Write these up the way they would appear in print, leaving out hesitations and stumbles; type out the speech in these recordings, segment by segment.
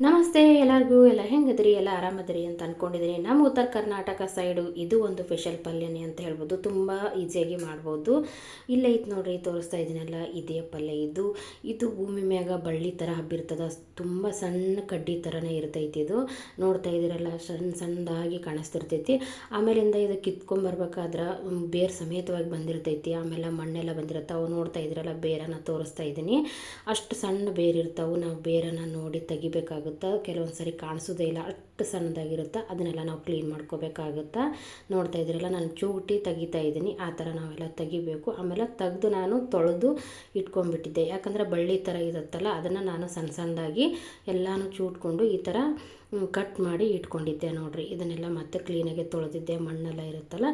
ನಮಸ್ತೆ ಎಲ್ಲರಿಗೂ. ಎಲ್ಲ ಹೆಂಗದ್ರಿ? ಎಲ್ಲ ಆರಾಮದ್ರಿ ಅಂತ ಅಂದ್ಕೊಂಡಿದ್ದೀನಿ. ನಮ್ಮ ಉತ್ತರ ಕರ್ನಾಟಕ ಸೈಡು ಇದು ಒಂದು ಸ್ಪೆಷಲ್ ಪಲ್ಯನೇ ಅಂತ ಹೇಳ್ಬೋದು. ತುಂಬ ಈಸಿಯಾಗಿ ಮಾಡ್ಬೋದು. ಇಲ್ಲೇ ಐತೆ ನೋಡ್ರಿ, ತೋರಿಸ್ತಾ ಇದ್ದೀನಲ್ಲ, ಇದೇ ಪಲ್ಯ. ಇದು ಭೂಮಿ ಮ್ಯಾಗ ಬಳ್ಳಿ ಥರ ಹಬ್ಬಿರ್ತದ. ತುಂಬ ಸಣ್ಣ ಕಡ್ಡಿ ಥರನೇ ಇರ್ತೈತಿ. ಇದು ನೋಡ್ತಾ ಇದ್ದೀರಲ್ಲ, ಸಣ್ಣದಾಗಿ ಕಾಣಿಸ್ತಿರ್ತೈತಿ. ಆಮೇಲಿಂದ ಇದು ಕಿತ್ಕೊಂಬರ್ಬೇಕಾದ್ರೆ ಬೇರು ಸಮೇತವಾಗಿ ಬಂದಿರ್ತೈತಿ. ಆಮೇಲೆ ಮಣ್ಣೆಲ್ಲ ಬಂದಿರುತ್ತೆ. ಅವು ನೋಡ್ತಾ ಇದ್ದೀರಲ್ಲ, ಬೇರನ್ನು ತೋರಿಸ್ತಾ ಇದ್ದೀನಿ. ಅಷ್ಟು ಸಣ್ಣ ಬೇರು ಇರ್ತಾವೆ. ನಾವು ಬೇರನ್ನು ನೋಡಿ ತೆಗಿಬೇಕಾಗುತ್ತೆ. ಕೆಲವೊಂದು ಸರಿ ಕಾಣಿಸೋದೇ ಇಲ್ಲ, ಅಷ್ಟು ಸಣ್ಣದಾಗಿರುತ್ತೆ. ಅದನ್ನೆಲ್ಲ ನಾವು ಕ್ಲೀನ್ ಮಾಡ್ಕೋಬೇಕಾಗುತ್ತೆ. ನೋಡ್ತಾ ಇದ್ದೀರಲ್ಲ, ನಾನು ಚೂಟಿ ತೆಗಿತಾ ಇದ್ದೀನಿ. ಆ ಥರ ನಾವೆಲ್ಲ ತೆಗಿಬೇಕು. ಆಮೇಲೆ ತೆಗೆದು ನಾನು ತೊಳೆದು ಇಟ್ಕೊಂಡ್ಬಿಟ್ಟಿದ್ದೆ. ಯಾಕಂದರೆ ಬಳ್ಳಿ ಥರ ಇರುತ್ತಲ್ಲ, ಅದನ್ನು ನಾನು ಸಣ್ಣದಾಗಿ ಎಲ್ಲನೂ ಚೂಟ್ಕೊಂಡು ಈ ಥರ ಕಟ್ ಮಾಡಿ ಇಟ್ಕೊಂಡಿದ್ದೆ ನೋಡಿರಿ. ಇದನ್ನೆಲ್ಲ ಮತ್ತೆ ಕ್ಲೀನಾಗಿ ತೊಳೆದಿದ್ದೆ, ಮಣ್ಣೆಲ್ಲ ಇರುತ್ತಲ್ಲ.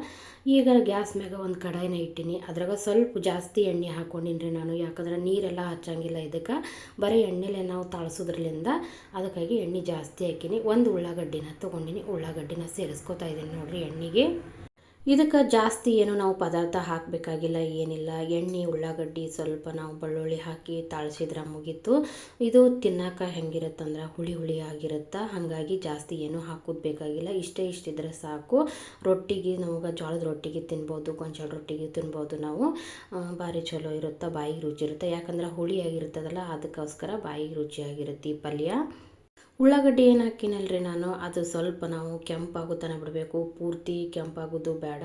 ಈಗ ಗ್ಯಾಸ್ ಮ್ಯಾಗ ಒಂದು ಕಡಾಯಿನ ಇಟ್ಟೀನಿ. ಅದ್ರಾಗ ಸ್ವಲ್ಪ ಜಾಸ್ತಿ ಎಣ್ಣೆ ಹಾಕ್ಕೊಂಡಿನಿ ನಾನು. ಯಾಕಂದ್ರೆ ನೀರೆಲ್ಲ ಹಚ್ಚಂಗಿಲ್ಲ ಇದಕ್ಕೆ, ಬರೀ ಎಣ್ಣೆಲೆ ನಾವು ತಾಳ್ಸೋದ್ರಲ್ಲಿಂದ. ಅದಕ್ಕಾಗಿ ಎಣ್ಣೆ ಜಾಸ್ತಿ ಹಾಕಿನಿ. ಒಂದು ಉಳ್ಳಾಗಡ್ಡಿನ ತೊಗೊಂಡಿನಿ. ಉಳ್ಳಾಗಡ್ಡಿನ ಸೇರಿಸ್ಕೊತಾ ಇದ್ದೀನಿ ನೋಡಿರಿ ಎಣ್ಣೆಗೆ. ಇದಕ್ಕೆ ಜಾಸ್ತಿ ಏನು ನಾವು ಪದಾರ್ಥ ಹಾಕಬೇಕಾಗಿಲ್ಲ, ಏನಿಲ್ಲ. ಎಣ್ಣೆ, ಉಳ್ಳಾಗಡ್ಡಿ, ಸ್ವಲ್ಪ ನಾವು ಬೆಳ್ಳುಳ್ಳಿ ಹಾಕಿ ತಾಳ್ಸಿದ್ರೆ ಮುಗೀತು. ಇದು ತಿನ್ನೋಕೆ ಹೆಂಗಿರುತ್ತಂದ್ರೆ ಹುಳಿ ಹುಳಿ ಆಗಿರುತ್ತೆ. ಹಾಗಾಗಿ ಜಾಸ್ತಿ ಏನೂ ಹಾಕೋದು ಬೇಕಾಗಿಲ್ಲ. ಇಷ್ಟಿದ್ರೆ ಸಾಕು. ರೊಟ್ಟಿಗೆ, ನಮಗೆ ಜೋಳದ ರೊಟ್ಟಿಗೆ ತಿನ್ಬೋದು, ಗೊಂಜಾಳ ರೊಟ್ಟಿಗೆ ತಿನ್ಬೋದು ನಾವು. ಭಾರಿ ಚಲೋ ಇರುತ್ತೆ, ಬಾಯಿಗೆ ರುಚಿ ಇರುತ್ತೆ. ಯಾಕಂದ್ರೆ ಹುಳಿಯಾಗಿರ್ತದಲ್ಲ, ಅದಕ್ಕೋಸ್ಕರ ಬಾಯಿಗೆ ರುಚಿಯಾಗಿರುತ್ತೆ ಈ ಪಲ್ಯ. ಉಳ್ಳಾಗಡ್ಡಿ ಏನು ಹಾಕಿನಲ್ರಿ ನಾನು, ಅದು ಸ್ವಲ್ಪ ನಾವು ಕೆಂಪಾಗೋ ತನಕ ಬಿಡಬೇಕು. ಪೂರ್ತಿ ಕೆಂಪಾಗೋದು ಬೇಡ,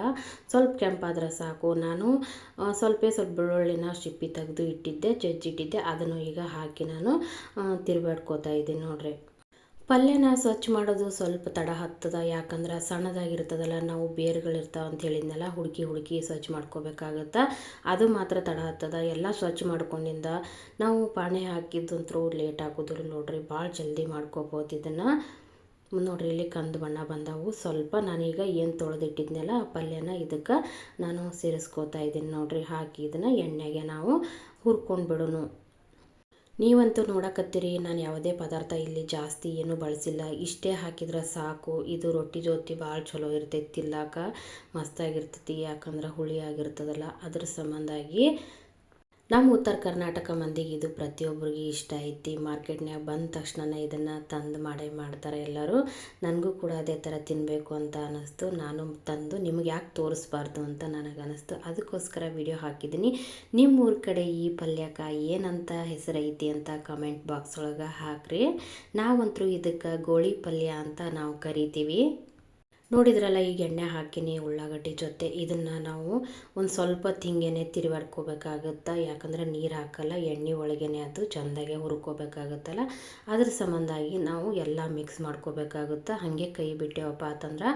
ಸ್ವಲ್ಪ ಕೆಂಪಾದ್ರೆ ಸಾಕು. ನಾನು ಸ್ವಲ್ಪ ಬೆಳ್ಳುಳ್ಳಿನ ಸಿಪ್ಪಿ ತೆಗೆದು ಇಟ್ಟಿದ್ದೆ, ಜಜ್ಜಿಟ್ಟಿದ್ದೆ. ಅದನ್ನು ಈಗ ಹಾಕಿ ನಾನು ತಿರುಗಾಡ್ಕೋತಾ ಇದ್ದೀನಿ ನೋಡ್ರಿ. ಪಲ್ಯನ ಸ್ವಚ್ಛ ಮಾಡೋದು ಸ್ವಲ್ಪ ತಡ ಹತ್ತದ. ಯಾಕಂದ್ರೆ ಸಣ್ಣದಾಗಿರ್ತದಲ್ಲ, ನಾವು ಬೇರುಗಳಿರ್ತಾವೆ ಅಂತ ಹೇಳಿದ್ನೆಲ್ಲ, ಹುಡುಕಿ ಸ್ವಚ್ಛ ಮಾಡ್ಕೋಬೇಕಾಗತ್ತೆ. ಅದು ಮಾತ್ರ ತಡ ಹತ್ತದ. ಎಲ್ಲ ಸ್ವಚ್ಛ ಮಾಡ್ಕೊಂಡಿಂದ ನಾವು ಪಾಣೆ ಹಾಕಿದ್ದಂತರೂ ಲೇಟ್ ಆಗೋದಿಲ್ಲ ನೋಡ್ರಿ. ಭಾಳ ಜಲ್ದಿ ಮಾಡ್ಕೋಬೋದು ಇದನ್ನು. ನೋಡ್ರಿ, ಇಲ್ಲಿ ಕಂದು ಬಣ್ಣ ಬಂದವು. ಸ್ವಲ್ಪ ನಾನೀಗ ಏನು ತೊಳೆದಿಟ್ಟಿದ್ನೆಲ್ಲ ಆ ಪಲ್ಯನ ಇದಕ್ಕೆ ನಾನು ಸೇರಿಸ್ಕೋತಾ ಇದ್ದೀನಿ ನೋಡ್ರಿ. ಹಾಕಿ ಇದನ್ನು ಎಣ್ಣೆಗೆ ನಾವು ಹುರ್ಕೊಂಡು ಬಿಡೋನು. ನೀವಂತೂ ನೋಡಕತ್ತೀರಿ, ನಾನು ಯಾವುದೇ ಪದಾರ್ಥ ಇಲ್ಲಿ ಜಾಸ್ತಿ ಏನೂ ಬಳಸಿಲ್ಲ. ಇಷ್ಟೇ ಹಾಕಿದ್ರೆ ಸಾಕು. ಇದು ರೊಟ್ಟಿ ಜೊತೆ ಭಾಳ ಚಲೋ ಇರ್ತೈತಿ, ತಿನ್ನಕ್ಕ ಮಸ್ತಾಗಿರ್ತೈತಿ. ಯಾಕಂದ್ರೆ ಹುಳಿ ಆಗಿರ್ತದಲ್ಲ, ಅದ್ರ ಸಂಬಂಧಾಗಿ ನಮ್ಮ ಉತ್ತರ ಕರ್ನಾಟಕ ಮಂದಿಗೆ ಇದು ಪ್ರತಿಯೊಬ್ಬರಿಗೆ ಇಷ್ಟ ಐತಿ. ಮಾರ್ಕೆಟ್ನಾಗ ಬಂದ ತಕ್ಷಣ ಇದನ್ನು ತಂದು ಮಾಡ್ತಾರೆ ಎಲ್ಲರೂ. ನನಗೂ ಕೂಡ ಅದೇ ಥರ ತಿನ್ನಬೇಕು ಅಂತ ಅನ್ನಿಸ್ತು. ನಾನು ತಂದು ನಿಮಗೆ ಯಾಕೆ ತೋರಿಸ್ಬಾರ್ದು ಅಂತ ನನಗೆ ಅನ್ನಿಸ್ತು. ಅದಕ್ಕೋಸ್ಕರ ವಿಡಿಯೋ ಹಾಕಿದ್ದೀನಿ. ನಿಮ್ಮ ಊರ ಕಡೆ ಈ ಪಲ್ಯಕ್ಕೆ ಏನಂತ ಹೆಸರೈತಿ ಅಂತ ಕಮೆಂಟ್ ಬಾಕ್ಸ್ ಒಳಗೆ ಹಾಕ್ರಿ. ನಾವಂತರೂ ಇದಕ್ಕೆ ಗೋಳಿ ಪಲ್ಯ ಅಂತ ನಾವು ಕರಿತೀವಿ. ನೋಡಿದ್ರಲ್ಲ, ಈಗ ಎಣ್ಣೆ ಹಾಕಿನಿ ಉಳ್ಳಾಗಡ್ಡಿ ಜೊತೆ. ಇದನ್ನು ನಾವು ಒಂದು ಸ್ವಲ್ಪ ಹಿಂಗೇನೆ ತಿರುಗಾಡ್ಕೋಬೇಕಾಗುತ್ತೆ. ಯಾಕಂದರೆ ನೀರು ಹಾಕಲ್ಲ, ಎಣ್ಣೆ ಒಳಗೇನೆ ಅದು ಚೆಂದಾಗೆ ಹುರ್ಕೋಬೇಕಾಗುತ್ತಲ್ಲ. ಅದ್ರ ಸಂಬಂಧಾಗಿ ನಾವು ಎಲ್ಲ ಮಿಕ್ಸ್ ಮಾಡ್ಕೋಬೇಕಾಗುತ್ತೆ. ಹಾಗೆ ಕೈ ಬಿಟ್ಟೇವಪ್ಪ ಅಂತಂದ್ರೆ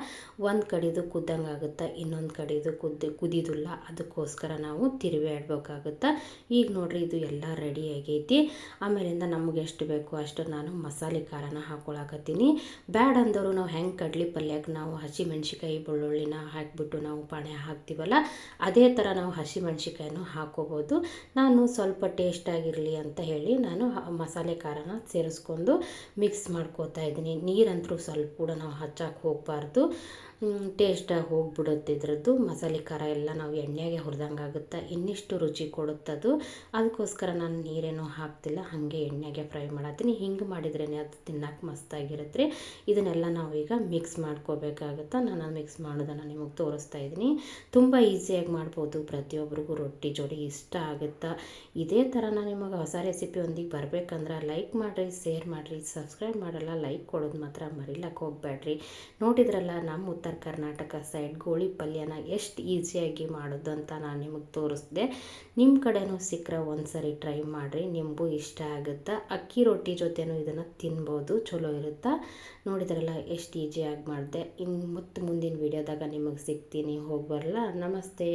ಒಂದು ಕಡೆದು ಕುದ್ದಂಗೆ ಆಗುತ್ತೆ, ಇನ್ನೊಂದು ಕಡೆದು ಕುದಿದಿಲ್ಲ. ಅದಕ್ಕೋಸ್ಕರ ನಾವು ತಿರುಗಾಡ್ಬೇಕಾಗುತ್ತೆ. ಈಗ ನೋಡಿರಿ, ಇದು ಎಲ್ಲ ರೆಡಿ ಆಗೈತಿ. ಆಮೇಲಿಂದ ನಮಗೆ ಎಷ್ಟು ಬೇಕು ಅಷ್ಟು ನಾನು ಮಸಾಲೆ ಖಾರನ ಹಾಕ್ಕೊಳಕತ್ತೀನಿ. ಬ್ಯಾಡ್ ಅಂದವರು ನಾವು ಹೆಂಗೆ ಕಡ್ಲಿ ಪಲ್ಯಕ್ಕೆ ನಾವು ಹಸಿ ಮೆಣ್ಸಿಕಾಯಿ ಬೆಳ್ಳುಳ್ಳಿನ ಹಾಕಿಬಿಟ್ಟು ನಾವು ಪಾಣೆ ಹಾಕ್ತೀವಲ್ಲ, ಅದೇ ಥರ ನಾವು ಹಸಿ ಮೆಣ್ಸಿಕಾಯನ್ನು ಹಾಕ್ಕೋಬೋದು. ನಾನು ಸ್ವಲ್ಪ ಟೇಸ್ಟಾಗಿರಲಿ ಅಂತ ಹೇಳಿ ನಾನು ಮಸಾಲೆ ಖಾರನ ಸೇರಿಸ್ಕೊಂಡು ಮಿಕ್ಸ್ ಮಾಡ್ಕೋತಾ ಇದ್ದೀನಿ. ನೀರಂತರೂ ಸ್ವಲ್ಪ ಕೂಡ ನಾವು ಹಚ್ಚಕ್ಕೆ ಹೋಗಬಾರ್ದು, ಟೇಸ್ಟಾಗಿ ಹೋಗ್ಬಿಡುತ್ತೆ ಇದ್ರದ್ದು. ಮಸಾಲೆ ಖಾರ ಎಲ್ಲ ನಾವು ಎಣ್ಣೆಗೆ ಹುರಿದಂಗೆ ಆಗುತ್ತೆ, ಇನ್ನಿಷ್ಟು ರುಚಿ ಕೊಡುತ್ತದು. ಅದಕ್ಕೋಸ್ಕರ ನಾನು ನೀರೇನೂ ಹಾಕ್ತಿಲ್ಲ, ಹಾಗೆ ಎಣ್ಣೆಗೆ ಫ್ರೈ ಮಾಡತ್ತೀನಿ. ಹಿಂಗೆ ಮಾಡಿದ್ರೇ ಅದು ತಿನ್ನಕ್ಕೆ ಮಸ್ತಾಗಿರುತ್ತೆ. ಇದನ್ನೆಲ್ಲ ನಾವೀಗ ಮಿಕ್ಸ್ ಮಾಡ್ಕೋಬೇಕಾಗುತ್ತೆ. ನಾನು ಮಿಕ್ಸ್ ಮಾಡೋದನ್ನು ನಿಮಗೆ ತೋರಿಸ್ತಾ ಇದ್ದೀನಿ. ತುಂಬ ಈಸಿಯಾಗಿ ಮಾಡ್ಬೋದು, ಪ್ರತಿಯೊಬ್ಬರಿಗೂ ರೊಟ್ಟಿ ಜೋಡಿ ಇಷ್ಟ ಆಗುತ್ತೆ. ಇದೇ ಥರ ನಾನು ನಿಮಗೆ ಹೊಸ ರೆಸಿಪಿ ಒಂದಿಗೆ ಬರಬೇಕಂದ್ರೆ ಲೈಕ್ ಮಾಡಿರಿ, ಶೇರ್ ಮಾಡಿರಿ, ಸಬ್ಸ್ಕ್ರೈಬ್ ಮಾಡಲ್ಲ, ಲೈಕ್ ಕೊಡೋದು ಮಾತ್ರ ಮರಿಲಕ್ಕೆ ಹೋಗಬೇಡ್ರಿ. ನೋಡಿದ್ರಲ್ಲ, ನಮ್ಮ ಉತ್ತರ ಕರ್ನಾಟಕ ಸೈಡ್ ಗೋಳಿ ಪಲ್ಯನ ಎಷ್ಟು ಈಸಿಯಾಗಿ ಮಾಡೋದು ಅಂತ ನಾನು ನಿಮಗೆ ತೋರಿಸ್ದೆ. ನಿಮ್ಮ ಕಡೆನೂ ಸಿಕ್ಕರೆ ಒಂದು ಸರಿ ಟ್ರೈ ಮಾಡಿರಿ, ನಿಮಗೂ ಇಷ್ಟ ಆಗುತ್ತೆ. ಅಕ್ಕಿ ರೊಟ್ಟಿ ಜೊತೆನೂ ಇದನ್ನು ತಿನ್ಬೋದು, ಚಲೋ ಇರುತ್ತೆ. ನೋಡಿದ್ರಲ್ಲ, ಎಷ್ಟು ಈಸಿಯಾಗಿ ಮಾಡಿದೆ. ಇನ್ನು ಮುಂದಿನ ವೀಡಿಯೋದಾಗ ನಿಮಗೆ ಸಿಗ್ತೀನಿ. ಹೋಗಿ ಬರಲ್ಲ. ನಮಸ್ತೆ.